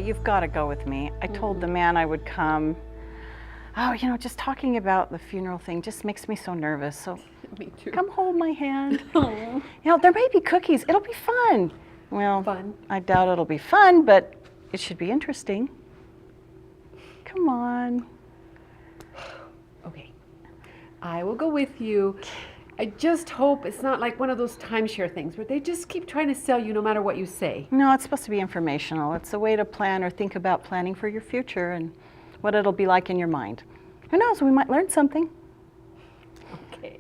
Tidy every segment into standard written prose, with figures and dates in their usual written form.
you've got to go with me. I told the man I would come. Oh, just talking about the funeral thing just makes me so nervous. So Me too. come hold my hand. Oh. There may be cookies. It'll be fun. Well, Fun. I doubt it'll be fun, but it should be interesting. Come on. Okay. I will go with you. I just hope it's not like one of those timeshare things where they just keep trying to sell you no matter what you say. No, it's supposed to be informational. It's a way to plan or think about planning for your future and what it'll be like in your mind. Who knows, we might learn something. Okay.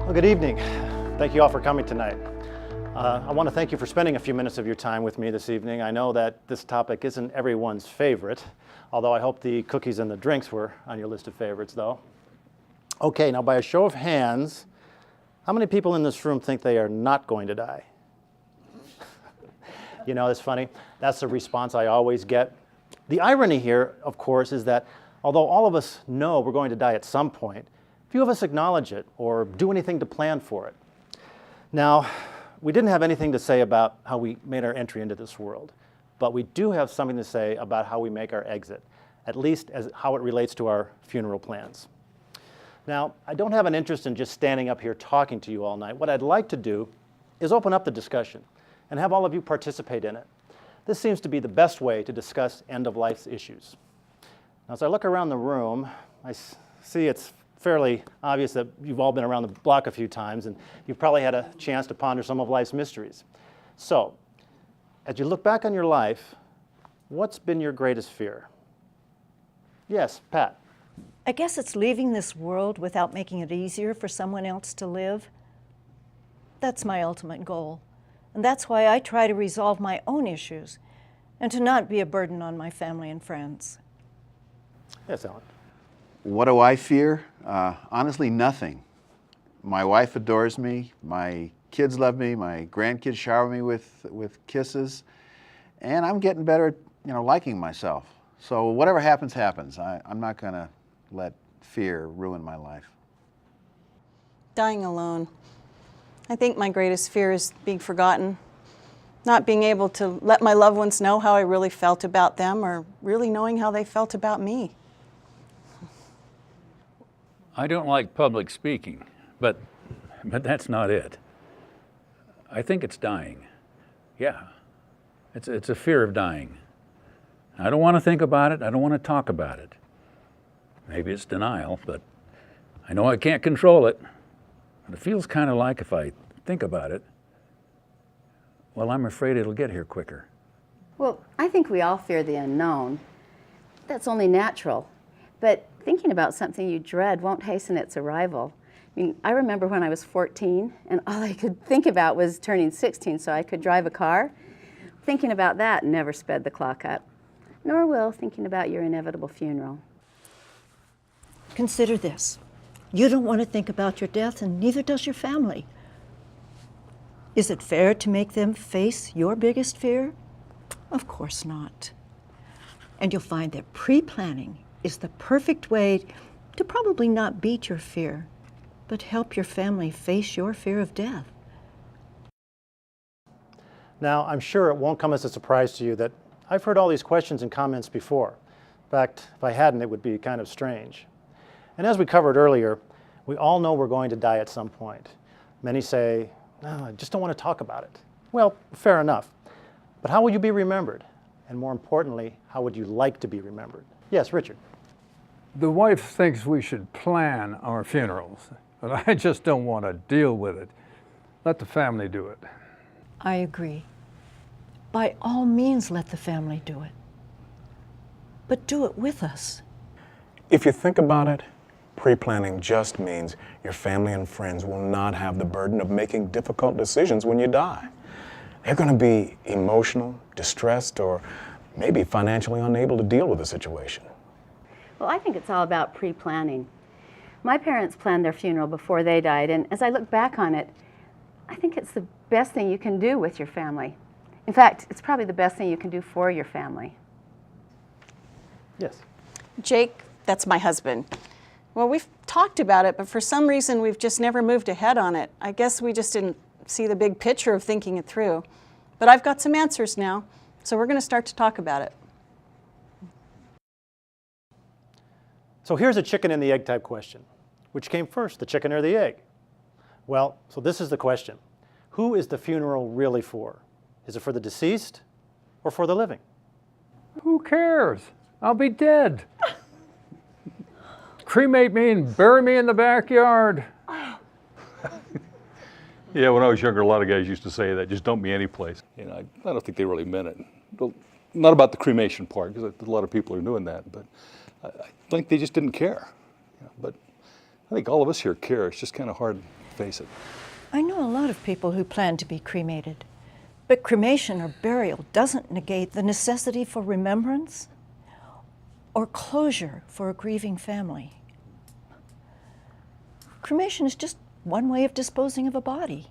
Well, good evening. Thank you all for coming tonight. I want to thank you for spending a few minutes of your time with me this evening. I know that this topic isn't everyone's favorite, although I hope the cookies and the drinks were on your list of favorites, though. Okay, now by a show of hands, how many people in this room think they are not going to die? It's funny. That's the response I always get. The irony here, of course, is that although all of us know we're going to die at some point, few of us acknowledge it or do anything to plan for it. Now, we didn't have anything to say about how we made our entry into this world, but we do have something to say about how we make our exit, at least as how it relates to our funeral plans. Now, I don't have an interest in just standing up here talking to you all night. What I'd like to do is open up the discussion and have all of you participate in it. This seems to be the best way to discuss end-of-life issues. Now, as I look around the room, I see it's fairly obvious that you've all been around the block a few times and you've probably had a chance to ponder some of life's mysteries. So, as you look back on your life, what's been your greatest fear? Yes, Pat. I guess it's leaving this world without making it easier for someone else to live. That's my ultimate goal. And that's why I try to resolve my own issues and to not be a burden on my family and friends. Yes, Ellen. What do I fear? Honestly, nothing. My wife adores me, my kids love me, my grandkids shower me with kisses, and I'm getting better at liking myself. So whatever happens, happens. I'm not going to let fear ruin my life. Dying alone. I think my greatest fear is being forgotten, not being able to let my loved ones know how I really felt about them or really knowing how they felt about me. I don't like public speaking, but that's not it. I think it's dying. Yeah, it's a fear of dying. I don't want to think about it. I don't want to talk about it. Maybe it's denial, but I know I can't control it. But it feels kind of like if I think about it, well, I'm afraid it'll get here quicker. Well, I think we all fear the unknown. That's only natural. But thinking about something you dread won't hasten its arrival. I remember when I was 14, and all I could think about was turning 16 so I could drive a car. Thinking about that never sped the clock up, nor will thinking about your inevitable funeral. Consider this. You don't want to think about your death, and neither does your family. Is it fair to make them face your biggest fear? Of course not. And you'll find that pre-planning is the perfect way to probably not beat your fear, but help your family face your fear of death. Now, I'm sure it won't come as a surprise to you that I've heard all these questions and comments before. In fact, if I hadn't, it would be kind of strange. And as we covered earlier, we all know we're going to die at some point. Many say, no, I just don't want to talk about it. Well, fair enough. But how will you be remembered? And more importantly, how would you like to be remembered? Yes, Richard. The wife thinks we should plan our funerals, but I just don't want to deal with it. Let the family do it. I agree. By all means, let the family do it. But do it with us. If you think about it, pre-planning just means your family and friends will not have the burden of making difficult decisions when you die. They're going to be emotional, distressed, or maybe financially unable to deal with the situation. Well, I think it's all about pre-planning. My parents planned their funeral before they died, and as I look back on it, I think it's the best thing you can do with your family. In fact, it's probably the best thing you can do for your family. Yes. Jake, that's my husband. Well, we've talked about it, but for some reason we've just never moved ahead on it. I guess we just didn't see the big picture of thinking it through. But I've got some answers now, so we're going to start to talk about it. So here's a chicken and the egg type question. Which came first, the chicken or the egg? Well, so this is the question. Who is the funeral really for? Is it for the deceased or for the living? Who cares? I'll be dead. Cremate me and bury me in the backyard. Yeah, when I was younger, a lot of guys used to say that, just dump me any place. You know, I don't think they really meant it. Well, not about the cremation part, because a lot of people are doing that, but I think they just didn't care. You know, but I think all of us here care. It's just kind of hard to face it. I know a lot of people who plan to be cremated, but cremation or burial doesn't negate the necessity for remembrance or closure for a grieving family. Cremation is just one way of disposing of a body.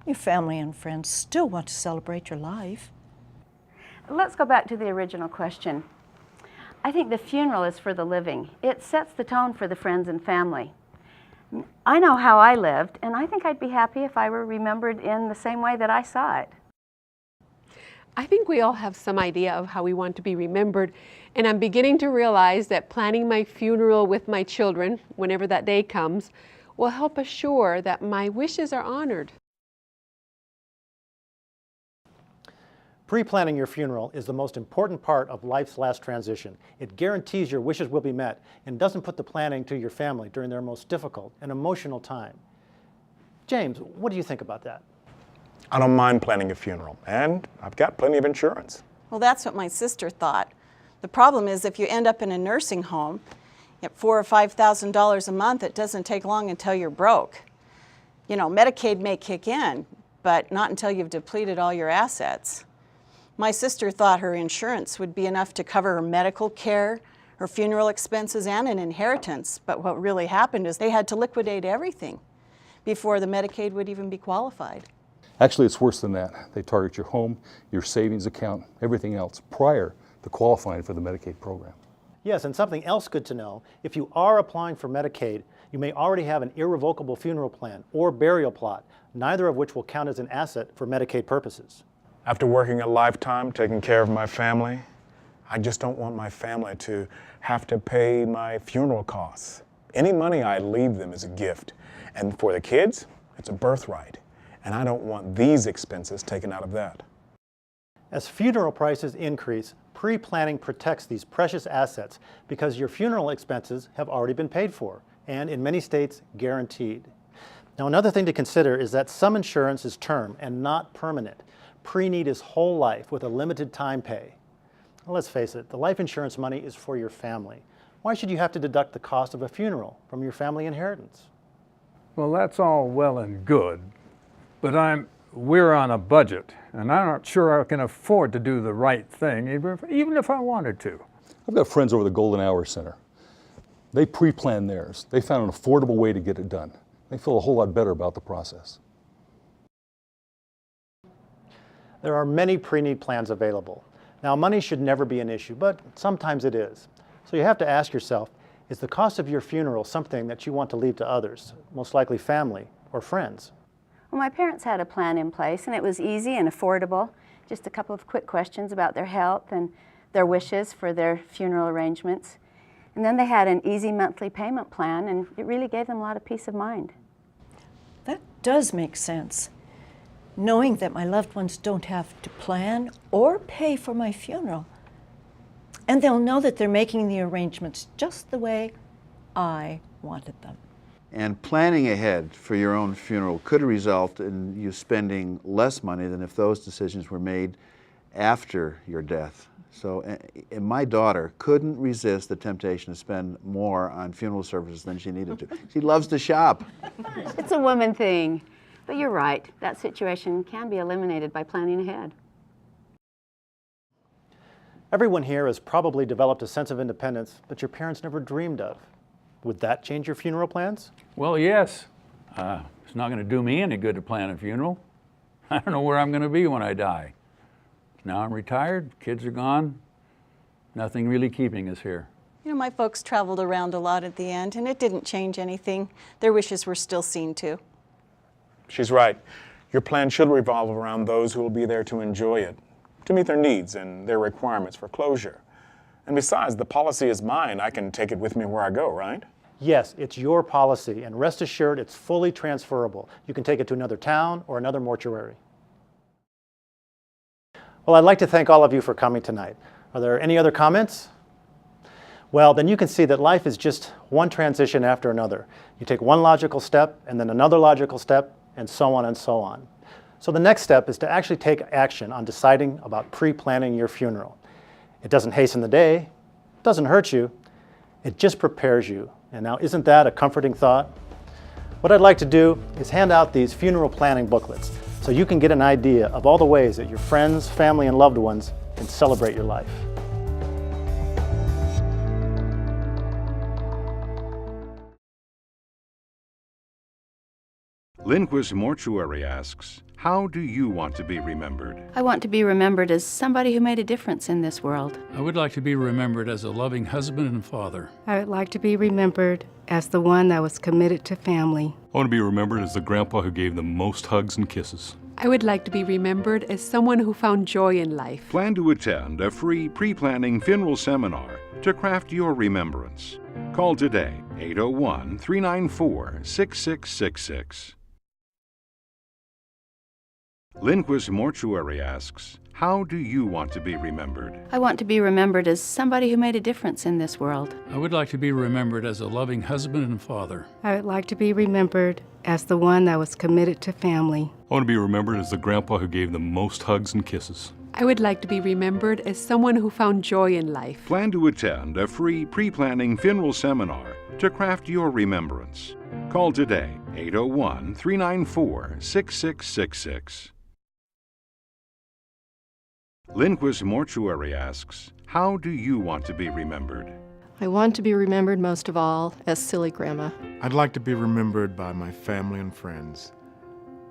Your family and friends still want to celebrate your life. Let's go back to the original question. I think the funeral is for the living. It sets the tone for the friends and family. I know how I lived, and I think I'd be happy if I were remembered in the same way that I saw it. I think we all have some idea of how we want to be remembered, and I'm beginning to realize that planning my funeral with my children, whenever that day comes, will help assure that my wishes are honored. Pre-planning your funeral is the most important part of life's last transition. It guarantees your wishes will be met and doesn't put the planning to your family during their most difficult and emotional time. James, what do you think about that? I don't mind planning a funeral, and I've got plenty of insurance. Well, that's what my sister thought. The problem is if you end up in a nursing home at $4,000 or $5,000 a month, it doesn't take long until you're broke. You know, Medicaid may kick in, but not until you've depleted all your assets. My sister thought her insurance would be enough to cover her medical care, her funeral expenses, and an inheritance. But what really happened is they had to liquidate everything before the Medicaid would even be qualified. Actually, it's worse than that. They target your home, your savings account, everything else prior to qualifying for the Medicaid program. Yes, and something else good to know, if you are applying for Medicaid, you may already have an irrevocable funeral plan or burial plot, neither of which will count as an asset for Medicaid purposes. After working a lifetime taking care of my family, I just don't want my family to have to pay my funeral costs. Any money I leave them is a gift, and for the kids, it's a birthright, and I don't want these expenses taken out of that. As funeral prices increase, pre-planning protects these precious assets because your funeral expenses have already been paid for, and in many states, guaranteed. Now, another thing to consider is that some insurance is term and not permanent. Pre-need is whole life with a limited time pay. Well, let's face it, the life insurance money is for your family. Why should you have to deduct the cost of a funeral from your family inheritance? Well, that's all well and good, but we're on a budget, and I'm not sure I can afford to do the right thing, even if I wanted to. I've got friends over the Golden Hour Center. They pre-planned theirs. They found an affordable way to get it done. They feel a whole lot better about the process. There are many pre-need plans available. Now, money should never be an issue, but sometimes it is. So you have to ask yourself, is the cost of your funeral something that you want to leave to others, most likely family or friends? Well, my parents had a plan in place, and it was easy and affordable. Just a couple of quick questions about their health and their wishes for their funeral arrangements. And then they had an easy monthly payment plan, and it really gave them a lot of peace of mind. That does make sense. Knowing that my loved ones don't have to plan or pay for my funeral. And they'll know that they're making the arrangements just the way I wanted them. And planning ahead for your own funeral could result in you spending less money than if those decisions were made after your death. So and my daughter couldn't resist the temptation to spend more on funeral services than she needed to. She loves to shop. It's a woman thing. But you're right, that situation can be eliminated by planning ahead. Everyone here has probably developed a sense of independence that your parents never dreamed of. Would that change your funeral plans? Well, yes. It's not going to do me any good to plan a funeral. I don't know where I'm going to be when I die. Now I'm retired, kids are gone, nothing really keeping us here. You know, my folks traveled around a lot at the end, and it didn't change anything. Their wishes were still seen to. She's right. Your plan should revolve around those who will be there to enjoy it, to meet their needs and their requirements for closure. And besides, the policy is mine. I can take it with me where I go, right? Yes, it's your policy, and rest assured it's fully transferable. You can take it to another town or another mortuary. Well, I'd like to thank all of you for coming tonight. Are there any other comments? Well, then you can see that life is just one transition after another. You take one logical step, and then another logical step, and so on and so on. So the next step is to actually take action on deciding about pre-planning your funeral. It doesn't hasten the day, it doesn't hurt you, it just prepares you. And now, isn't that a comforting thought? What I'd like to do is hand out these funeral planning booklets so you can get an idea of all the ways that your friends, family, and loved ones can celebrate your life. Lindquist Mortuary asks, how do you want to be remembered? I want to be remembered as somebody who made a difference in this world. I would like to be remembered as a loving husband and father. I would like to be remembered as the one that was committed to family. I want to be remembered as the grandpa who gave the most hugs and kisses. I would like to be remembered as someone who found joy in life. Plan to attend a free pre-planning funeral seminar to craft your remembrance. Call today, 801-394-6666. Lindquist Mortuary asks, how do you want to be remembered? I want to be remembered as somebody who made a difference in this world. I would like to be remembered as a loving husband and father. I would like to be remembered as the one that was committed to family. I want to be remembered as the grandpa who gave the most hugs and kisses. I would like to be remembered as someone who found joy in life. Plan to attend a free pre-planning funeral seminar to craft your remembrance. Call today, 801-394-6666. Lindquist Mortuary asks, how do you want to be remembered? I want to be remembered most of all as Silly Grandma. I'd like to be remembered by my family and friends,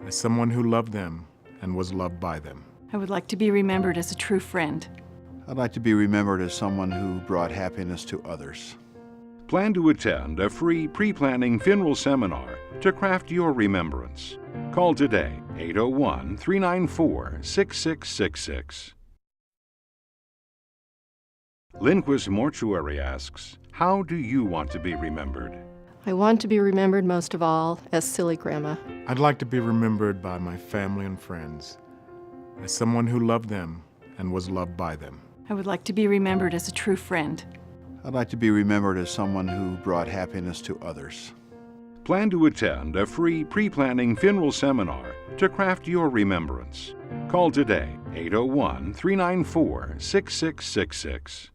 as someone who loved them and was loved by them. I would like to be remembered as a true friend. I'd like to be remembered as someone who brought happiness to others. Plan to attend a free pre-planning funeral seminar to craft your remembrance. Call today, 801-394-6666. Lindquist Mortuary asks, how do you want to be remembered? I want to be remembered most of all as Silly Grandma. I'd like to be remembered by my family and friends, as someone who loved them and was loved by them. I would like to be remembered as a true friend. I'd like to be remembered as someone who brought happiness to others. Plan to attend a free pre-planning funeral seminar to craft your remembrance. Call today, 801-394-6666.